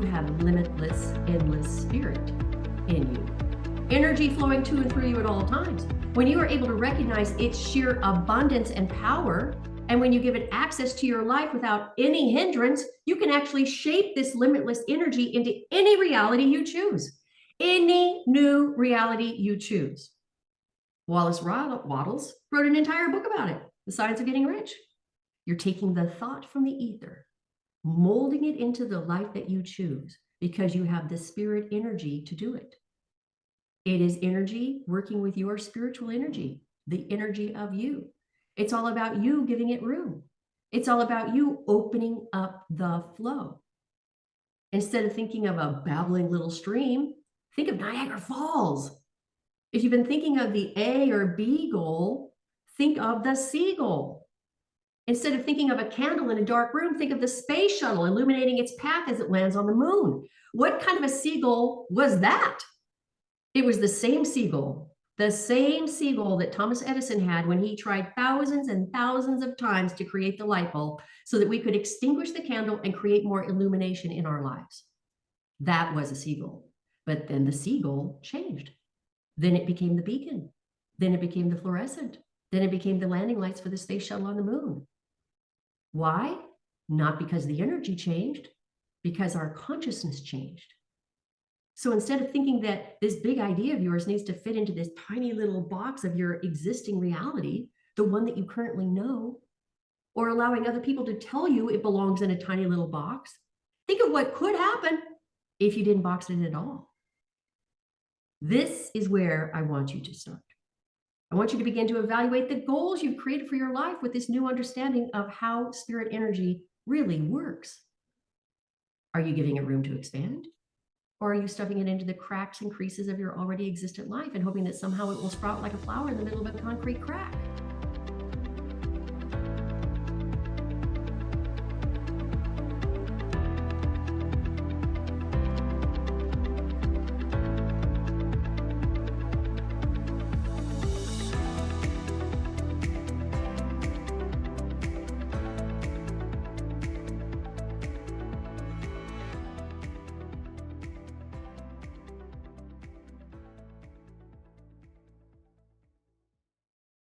you have limitless, endless spirit in you. Energy flowing to and through you at all times. When you are able to recognize its sheer abundance and power, and when you give it access to your life without any hindrance, you can actually shape this limitless energy into any reality you choose, any new reality you choose. Wallace Wattles wrote an entire book about it, The Science of Getting Rich. You're taking the thought from the ether, molding it into the life that you choose because you have the spirit energy to do it. It is energy working with your spiritual energy, the energy of you. It's all about you giving it room. It's all about you opening up the flow. Instead of thinking of a babbling little stream, think of Niagara Falls. If you've been thinking of the A or B goal, think of the C goal. Instead of thinking of a candle in a dark room, think of the space shuttle illuminating its path as it lands on the moon. What kind of a seagull was that? It was the same seagull that Thomas Edison had when he tried thousands and thousands of times to create the light bulb so that we could extinguish the candle and create more illumination in our lives. That was a seagull. But then the seagull changed. Then it became the beacon. Then it became the fluorescent. Then it became the landing lights for the space shuttle on the moon. Why? Not because the energy changed, because our consciousness changed. So instead of thinking that this big idea of yours needs to fit into this tiny little box of your existing reality, the one that you currently know, or allowing other people to tell you it belongs in a tiny little box, think of what could happen if you didn't box it in at all. This is where I want you to start. I want you to begin to evaluate the goals you've created for your life with this new understanding of how spirit energy really works. Are you giving it room to expand? Or are you stuffing it into the cracks and creases of your already existent life and hoping that somehow it will sprout like a flower in the middle of a concrete crack?